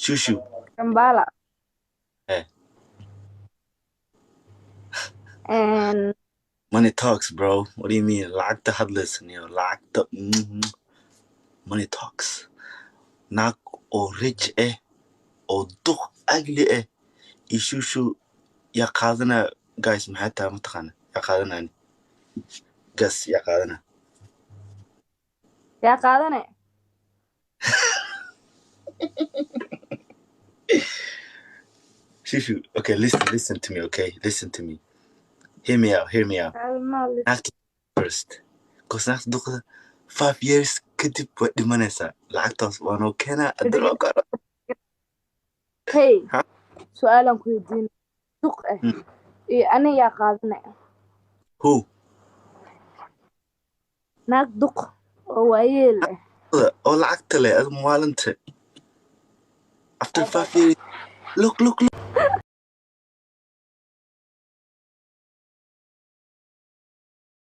Shuushuu. kampala Eh. and Money talks, bro. What do you mean? Lacagta hadlaysan iyo lacagta money talks. Naag oo rich oo duq ugly iyo shuushuu yaa qaadanaya. Guys, maxay tahay mataqaana? Yaa qaadanaya. Gas yaa qaadanaya. yaa qaadane Shuushuu, okay, listen to me, okay? Listen to me. Hear me out. Naagta first. Because naagta duqda 5 years kadib way dhimanaysaa. Lacagtaas waa noo keenaa adaloo karo. hey Ha? su-aalan ku weydiin duq iyo ani yaa qaadane Who? naag duq oo waayeel Oo lacagta leh, adigu maalinta. After 5 years, look.